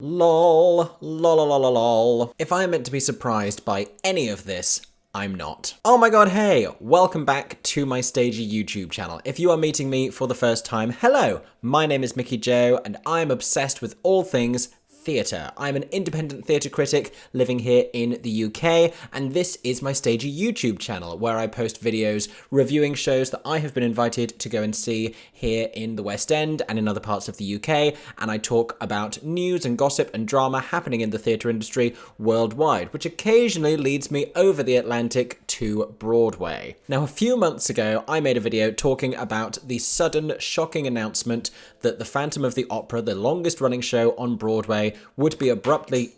Lol, lol, lol, lol, lol. If I am meant to be surprised by any of this, I'm not. Oh my god, hey! Welcome back to my Stagey YouTube channel. If you are meeting me for the first time, hello! My name is Mickey Joe, and I am obsessed with all things theatre. I'm an independent theatre critic living here in the UK, and this is my Stagey YouTube channel, where I post videos reviewing shows that I have been invited to go and see here in the West End and in other parts of the UK, and I talk about news and gossip and drama happening in the theatre industry worldwide, which occasionally leads me over the Atlantic to Broadway. Now, a few months ago, I made a video talking about the sudden, shocking announcement that the Phantom of the Opera, the longest running show on Broadway, would be abruptly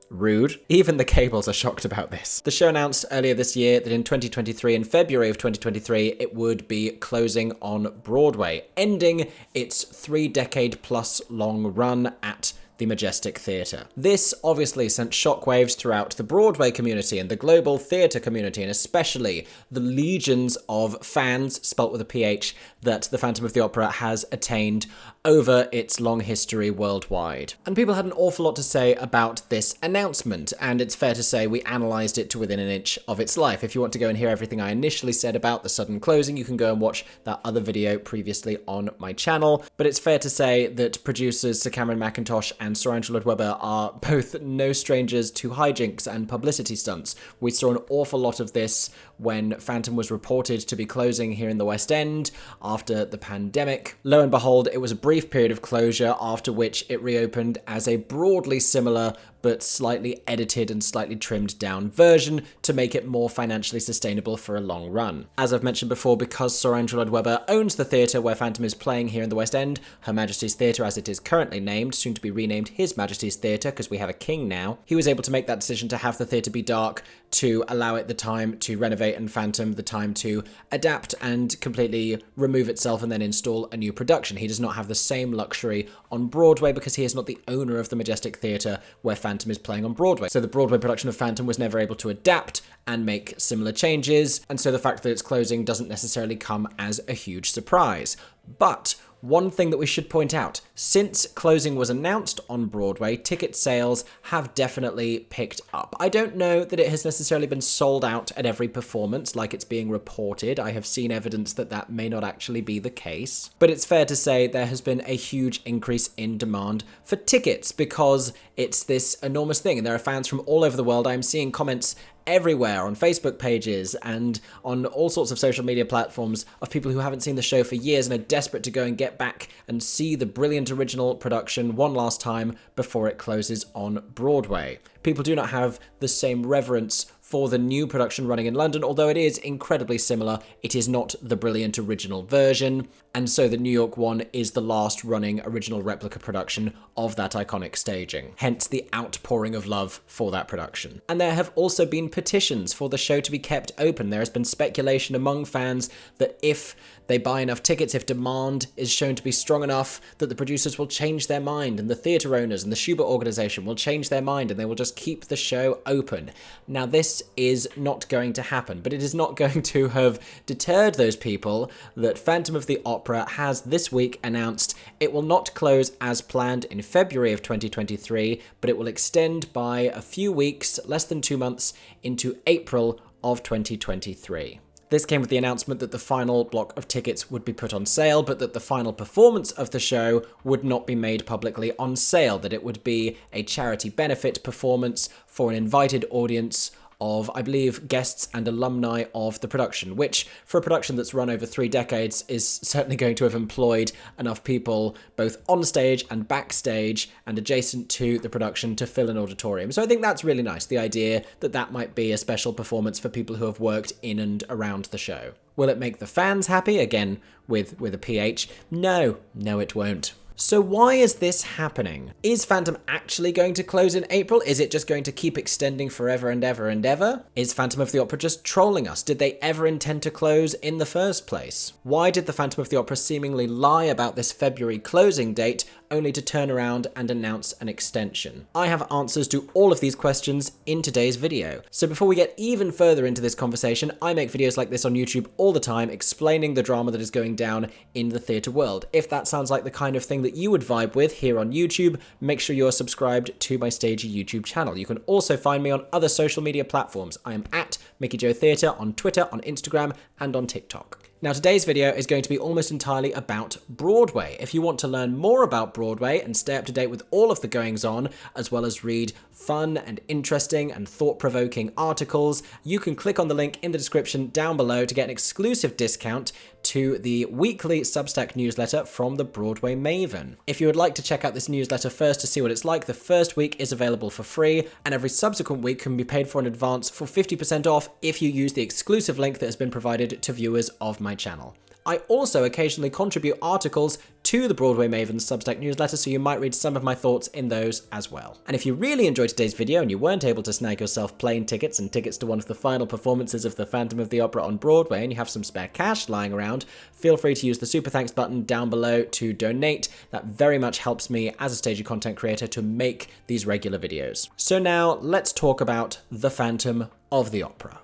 rude. Even the cables are shocked about this. The show announced earlier this year that in 2023, in February of 2023, it would be closing on Broadway, ending its 3-decade-plus long run at the Majestic Theater. This obviously sent shockwaves throughout the Broadway community and the global theatre community, and especially the legions of fans, spelt with a PH, that the Phantom of the Opera has attained over its long history worldwide. And people had an awful lot to say about this announcement, and it's fair to say we analysed it to within an inch of its life. If you want to go and hear everything I initially said about the sudden closing, you can go and watch that other video previously on my channel. But it's fair to say that producers Sir Cameron Mackintosh and Sir Andrew Lloyd Webber are both no strangers to hijinks and publicity stunts. We saw an awful lot of this when Phantom was reported to be closing here in the West End after the pandemic. Lo and behold, it was a brief period of closure, after which it reopened as a broadly similar but slightly edited and slightly trimmed down version to make it more financially sustainable for a long run. As I've mentioned before, because Sir Andrew Lloyd Webber owns the theatre where Phantom is playing here in the West End, Her Majesty's Theatre as it is currently named, soon to be renamed His Majesty's Theatre because we have a king now, he was able to make that decision to have the theatre be dark to allow it the time to renovate and Phantom the time to adapt and completely remove itself and then install a new production. He does not have the same luxury on Broadway because he is not the owner of the Majestic Theatre where Phantom is playing on Broadway. So the Broadway production of Phantom was never able to adapt and make similar changes, and so the fact that it's closing doesn't necessarily come as a huge surprise. But one thing that we should point out, since closing was announced on Broadway, ticket sales have definitely picked up. I don't know that it has necessarily been sold out at every performance like it's being reported. I have seen evidence that that may not actually be the case. But it's fair to say there has been a huge increase in demand for tickets because it's this enormous thing, and there are fans from all over the world. I'm seeing comments everywhere on Facebook pages and on all sorts of social media platforms of people who haven't seen the show for years and are desperate to go and get back and see the brilliant original production one last time before it closes on Broadway. People do not have the same reverence for the new production running in London, although it is incredibly similar. It is not the brilliant original version, and so the New York one is the last running original replica production of that iconic staging, hence the outpouring of love for that production. And there have also been petitions for the show to be kept open. There has been speculation among fans that if they buy enough tickets, if demand is shown to be strong enough, that the producers will change their mind and the theatre owners and the Schubert organisation will change their mind and they will just keep the show open. Now, this is not going to happen, but it is not going to have deterred those people that Phantom of the Opera has this week announced it will not close as planned in February of 2023, but it will extend by a few weeks, less than 2 months, into April of 2023. This came with the announcement that the final block of tickets would be put on sale, but that the final performance of the show would not be made publicly on sale, that it would be a charity benefit performance for an invited audience of, I believe, guests and alumni of the production, which, for a production that's run over 3 decades, is certainly going to have employed enough people, both on stage and backstage and adjacent to the production, to fill an auditorium. So I think that's really nice, the idea that that might be a special performance for people who have worked in and around the show. Will it make the fans happy? Again, with a PH. No, it won't. So why is this happening? Is Phantom actually going to close in April? Is it just going to keep extending forever and ever and ever? Is Phantom of the Opera just trolling us? Did they ever intend to close in the first place? Why did the Phantom of the Opera seemingly lie about this February closing date only to turn around and announce an extension? I have answers to all of these questions in today's video. So before we get even further into this conversation, I make videos like this on YouTube all the time explaining the drama that is going down in the theatre world. If that sounds like the kind of thing that you would vibe with here on YouTube, make sure you're subscribed to my Stagey YouTube channel. You can also find me on other social media platforms. I am at Mickey Joe Theatre on Twitter, on Instagram, and on TikTok. Now, today's video is going to be almost entirely about Broadway. If you want to learn more about Broadway and stay up to date with all of the goings-on, as well as read fun and interesting and thought-provoking articles, you can click on the link in the description down below to get an exclusive discount to the weekly Substack newsletter from the Broadway Maven. If you would like to check out this newsletter first to see what it's like, the first week is available for free, and every subsequent week can be paid for in advance for 50% off if you use the exclusive link that has been provided to viewers of my channel. I also occasionally contribute articles to the Broadway Maven Substack newsletter, so you might read some of my thoughts in those as well. And if you really enjoyed today's video and you weren't able to snag yourself plane tickets and tickets to one of the final performances of the Phantom of the Opera on Broadway, and you have some spare cash lying around, feel free to use the super thanks button down below to donate. That very much helps me as a stagey content creator to make these regular videos. So now let's talk about the Phantom of the Opera.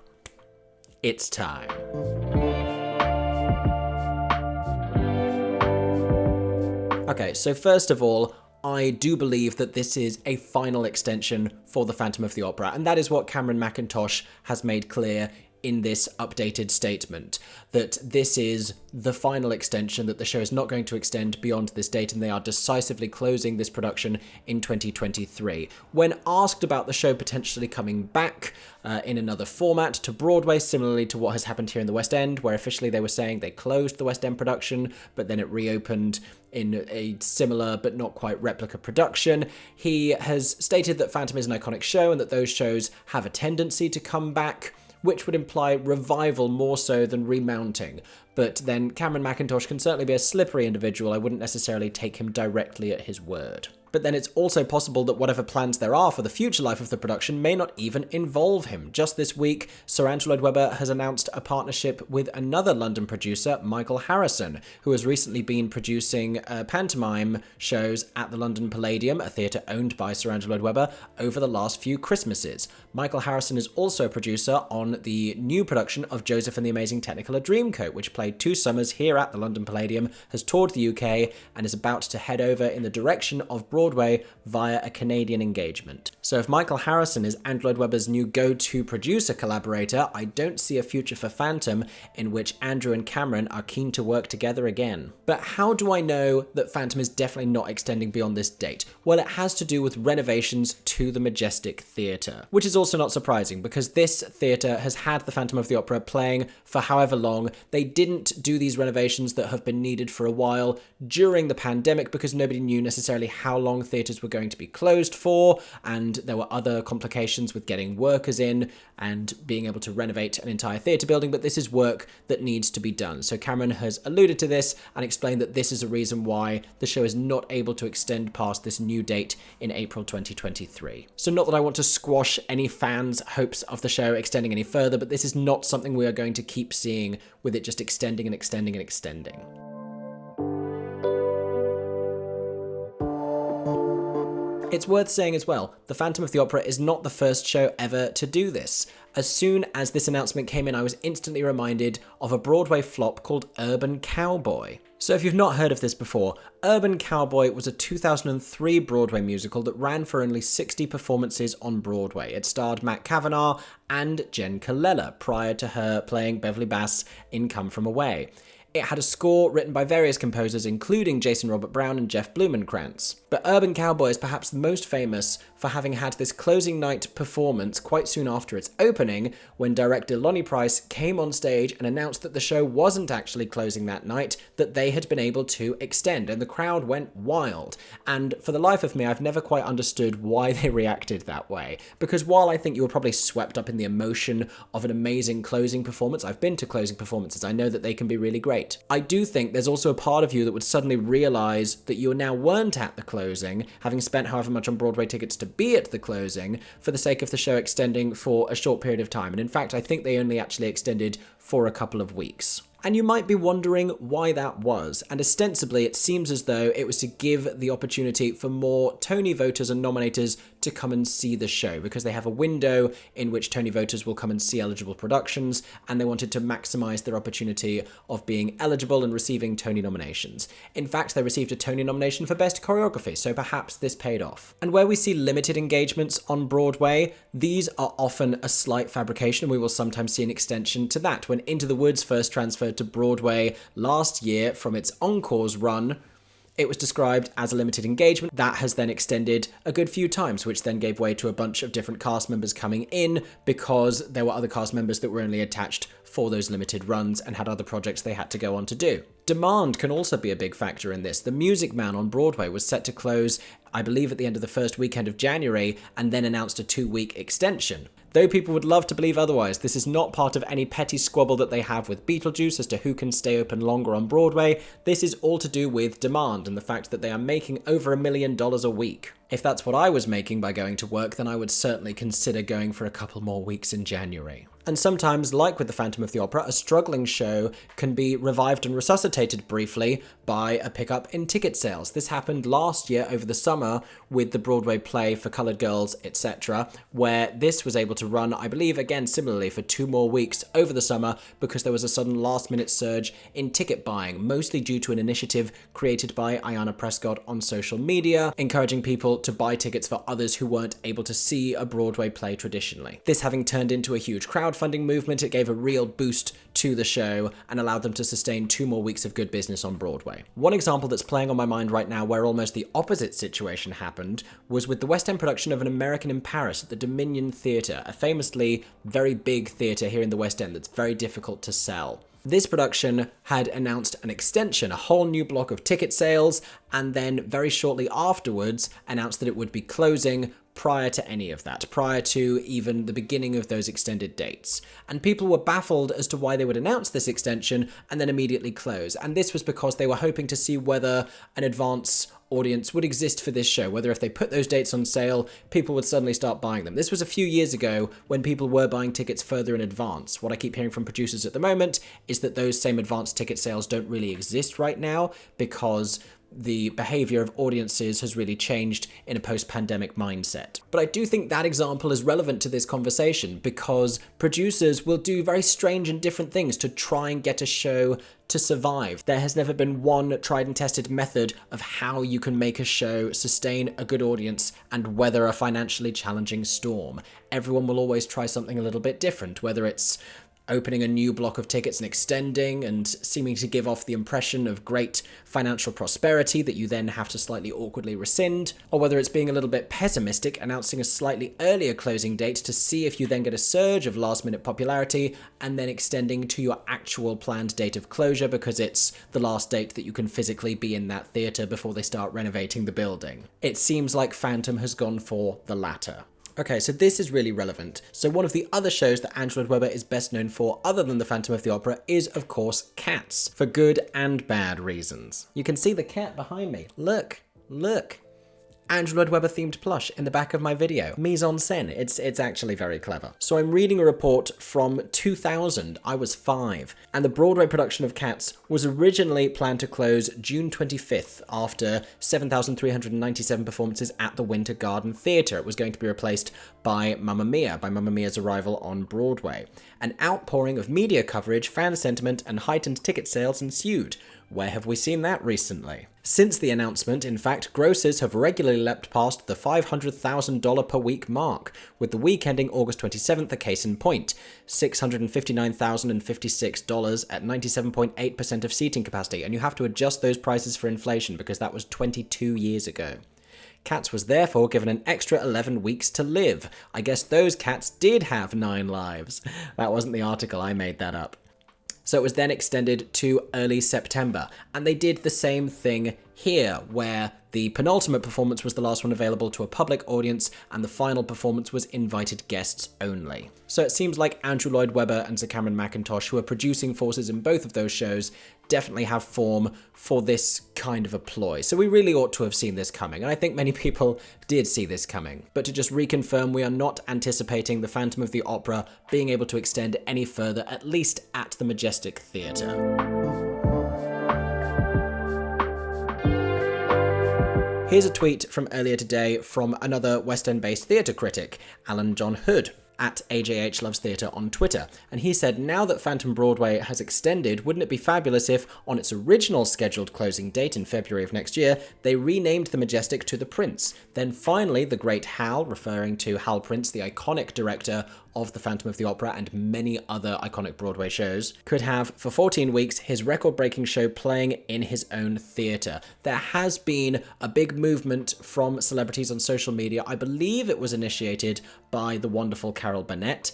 It's time. Okay, so first of all, I do believe that this is a final extension for the Phantom of the Opera, and that is what Cameron Mackintosh has made clear in this updated statement, that this is the final extension, that the show is not going to extend beyond this date, and they are decisively closing this production in 2023. When asked about the show potentially coming back in another format to Broadway, similarly to what has happened here in the West End, where officially they were saying they closed the West End production, but then it reopened in a similar but not quite replica production, he has stated that Phantom is an iconic show and that those shows have a tendency to come back, which would imply revival more so than remounting. But then Cameron Mackintosh can certainly be a slippery individual. I wouldn't necessarily take him directly at his word. But then it's also possible that whatever plans there are for the future life of the production may not even involve him. Just this week, Sir Andrew Lloyd Webber has announced a partnership with another London producer, Michael Harrison, who has recently been producing pantomime shows at the London Palladium, a theatre owned by Sir Andrew Lloyd Webber, over the last few Christmases. Michael Harrison is also a producer on the new production of Joseph and the Amazing Technicolor Dreamcoat, which played 2 summers here at the London Palladium, has toured the UK, and is about to head over in the direction of Broadway via a Canadian engagement. So if Michael Harrison is Andrew Lloyd Webber's new go-to producer collaborator, I don't see a future for Phantom in which Andrew and Cameron are keen to work together again. But how do I know that Phantom is definitely not extending beyond this date? Well, it has to do with renovations to the Majestic Theater, which is also not surprising because this theatre has had the Phantom of the Opera playing for however long. They didn't do these renovations that have been needed for a while during the pandemic because nobody knew necessarily how long theatres were going to be closed for, and there were other complications with getting workers in and being able to renovate an entire theatre building, but this is work that needs to be done. So Cameron has alluded to this and explained that this is a reason why the show is not able to extend past this new date in April 2023. So not that I want to squash any fans' hopes of the show extending any further, but this is not something we are going to keep seeing with it just extending and extending and extending. It's worth saying as well, the Phantom of the Opera is not the first show ever to do this. As soon as this announcement came in, I was instantly reminded of a Broadway flop called Urban Cowboy. So if you've not heard of this before, Urban Cowboy was a 2003 Broadway musical that ran for only 60 performances on Broadway. It starred Matt Kavanagh and Jen Colella prior to her playing Beverly Bass in Come From Away. It had a score written by various composers, including Jason Robert Brown and Jeff Blumenkrantz. But Urban Cowboy is perhaps the most famous for having had this closing night performance quite soon after its opening, when director Lonnie Price came on stage and announced that the show wasn't actually closing that night, that they had been able to extend, and the crowd went wild. And for the life of me, I've never quite understood why they reacted that way. Because while I think you were probably swept up in the emotion of an amazing closing performance, I've been to closing performances, I know that they can be really great. I do think there's also a part of you that would suddenly realise that you now weren't at the closing, having spent however much on Broadway tickets to be at the closing, for the sake of the show extending for a short period of time. And in fact, I think they only actually extended for a couple of weeks. And you might be wondering why that was, and ostensibly it seems as though it was to give the opportunity for more Tony voters and nominators to come and see the show, because they have a window in which Tony voters will come and see eligible productions, and they wanted to maximise their opportunity of being eligible and receiving Tony nominations. In fact, they received a Tony nomination for Best Choreography, so perhaps this paid off. And where we see limited engagements on Broadway, these are often a slight fabrication, and we will sometimes see an extension to that. When Into the Woods first transferred to Broadway last year from its Encores run, it was described as a limited engagement. That has then extended a good few times, which then gave way to a bunch of different cast members coming in because there were other cast members that were only attached for those limited runs and had other projects they had to go on to do. Demand can also be a big factor in this. The Music Man on Broadway was set to close, I believe, at the end of the first weekend of January, and then announced a 2-week extension. Though people would love to believe otherwise, this is not part of any petty squabble that they have with Beetlejuice as to who can stay open longer on Broadway. This is all to do with demand and the fact that they are making over $1 million a week. If that's what I was making by going to work, then I would certainly consider going for a couple more weeks in January. And sometimes, like with the Phantom of the Opera, a struggling show can be revived and resuscitated briefly by a pickup in ticket sales. This happened last year over the summer with the Broadway play for Coloured Girls, etc., where this was able to run, I believe, again, similarly for 2 more weeks over the summer because there was a sudden last-minute surge in ticket buying, mostly due to an initiative created by Ayanna Prescott on social media, encouraging people to buy tickets for others who weren't able to see a Broadway play traditionally. This having turned into a huge crowdfunding movement, it gave a real boost to the show and allowed them to sustain 2 more weeks of good business on Broadway. One example that's playing on my mind right now where almost the opposite situation happened was with the West End production of An American in Paris at the Dominion Theatre, a famously very big theatre here in the West End that's very difficult to sell. This production had announced an extension, a whole new block of ticket sales, and then very shortly afterwards announced that it would be closing prior to any of that, prior to even the beginning of those extended dates. And people were baffled as to why they would announce this extension and then immediately close. And this was because they were hoping to see whether an advance audience would exist for this show, whether if they put those dates on sale, people would suddenly start buying them. This was a few years ago when people were buying tickets further in advance. What I keep hearing from producers at the moment is that those same advance ticket sales don't really exist right now because the behavior of audiences has really changed in a post-pandemic mindset. But I do think that example is relevant to this conversation because producers will do very strange and different things to try and get a show to survive. There has never been one tried and tested method of how you can make a show sustain a good audience and weather a financially challenging storm. Everyone will always try something a little bit different, whether it's opening a new block of tickets and extending and seeming to give off the impression of great financial prosperity that you then have to slightly awkwardly rescind, or whether it's being a little bit pessimistic, announcing a slightly earlier closing date to see if you then get a surge of last-minute popularity and then extending to your actual planned date of closure because it's the last date that you can physically be in that theatre before they start renovating the building. It seems like Phantom has gone for the latter. Okay, so this is really relevant. So one of the other shows that Andrew Lloyd Webber is best known for, other than The Phantom of the Opera, is of course Cats, for good and bad reasons. You can see the cat behind me. Look, look. Andrew Lloyd Webber themed plush in the back of my video. Mise en scène. It's actually very clever. So I'm reading a report from 2000. I was 5. And the Broadway production of Cats was originally planned to close June 25th after 7,397 performances at the Winter Garden Theatre. It was going to be replaced by Mamma Mia, by Mamma Mia's arrival on Broadway. An outpouring of media coverage, fan sentiment, and heightened ticket sales ensued. Where have we seen that recently? Since the announcement, in fact, grosses have regularly leapt past the $500,000 per week mark, with the week ending August 27th a case in point, $659,056 at 97.8% of seating capacity, and you have to adjust those prices for inflation because that was 22 years ago. Cats was therefore given an extra 11 weeks to live. I guess those cats did have 9 lives. That wasn't the article, I made that up. So it was then extended to early September, and they did the same thing here, where the penultimate performance was the last one available to a public audience, and the final performance was invited guests only. So it seems like Andrew Lloyd Webber and Sir Cameron Mackintosh, who are producing forces in both of those shows, definitely have form for this kind of a ploy. So we really ought to have seen this coming, and I think many people did see this coming. But to just reconfirm, we are not anticipating the Phantom of the Opera being able to extend any further, at least at the Majestic Theater. Here's a tweet from earlier today from another West End-based theatre critic, Alan John Hood, at AJH Loves Theatre on Twitter, and he said, now that Phantom Broadway has extended, wouldn't it be fabulous if, on its original scheduled closing date in February of next year, they renamed the Majestic to the Prince? Then finally, the great Hal, referring to Hal Prince, the iconic director of the Phantom of the Opera and many other iconic Broadway shows, could have, for 14 weeks, his record-breaking show playing in his own theatre. There has been a big movement from celebrities on social media. I believe it was initiated by the wonderful Carol Burnett,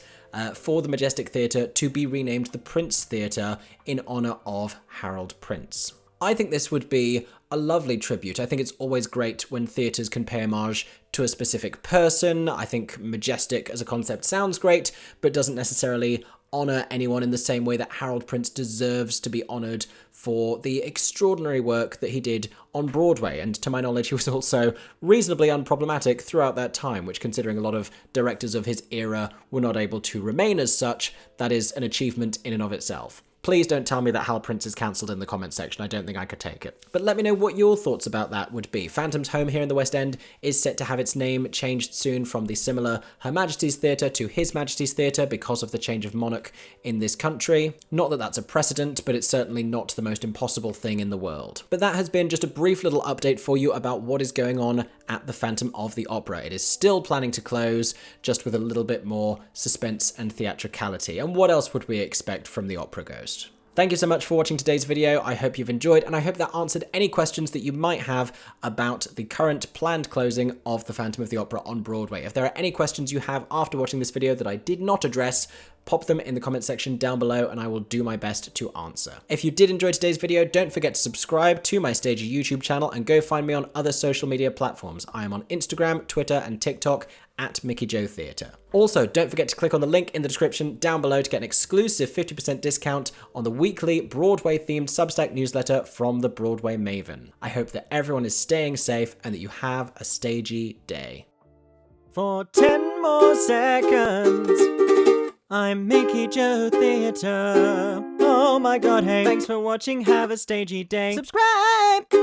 for the Majestic Theatre to be renamed the Prince Theatre in honour of Harold Prince. I think this would be a lovely tribute. I think it's always great when theatres can pay homage to a specific person. I think Majestic as a concept sounds great, but doesn't necessarily honour anyone in the same way that Harold Prince deserves to be honoured for the extraordinary work that he did on Broadway. And to my knowledge, he was also reasonably unproblematic throughout that time, which, considering a lot of directors of his era were not able to remain as such, that is an achievement in and of itself. Please don't tell me that Hal Prince is cancelled in the comments section. I don't think I could take it. But let me know what your thoughts about that would be. Phantom's home here in the West End is set to have its name changed soon from the similar Her Majesty's Theatre to His Majesty's Theatre because of the change of monarch in this country. Not that that's a precedent, but it's certainly not the most impossible thing in the world. But that has been just a brief little update for you about what is going on at the Phantom of the Opera. It is still planning to close, just with a little bit more suspense and theatricality. And what else would we expect from the Opera Ghost? Thank you so much for watching today's video. I hope you've enjoyed, and I hope that answered any questions that you might have about the current planned closing of the Phantom of the Opera on Broadway. If there are any questions you have after watching this video that I did not address, pop them in the comment section down below and I will do my best to answer. If you did enjoy today's video, don't forget to subscribe to my Stagey YouTube channel and go find me on other social media platforms. I am on Instagram, Twitter, and TikTok at Mickey Joe Theatre. Also, don't forget to click on the link in the description down below to get an exclusive 50% discount on the weekly Broadway-themed Substack newsletter from the Broadway Maven. I hope that everyone is staying safe and that you have a stagey day. For 10 more seconds, I'm Mickey Joe Theatre. Oh my god, hey. Thanks for watching, have a stagey day. Subscribe!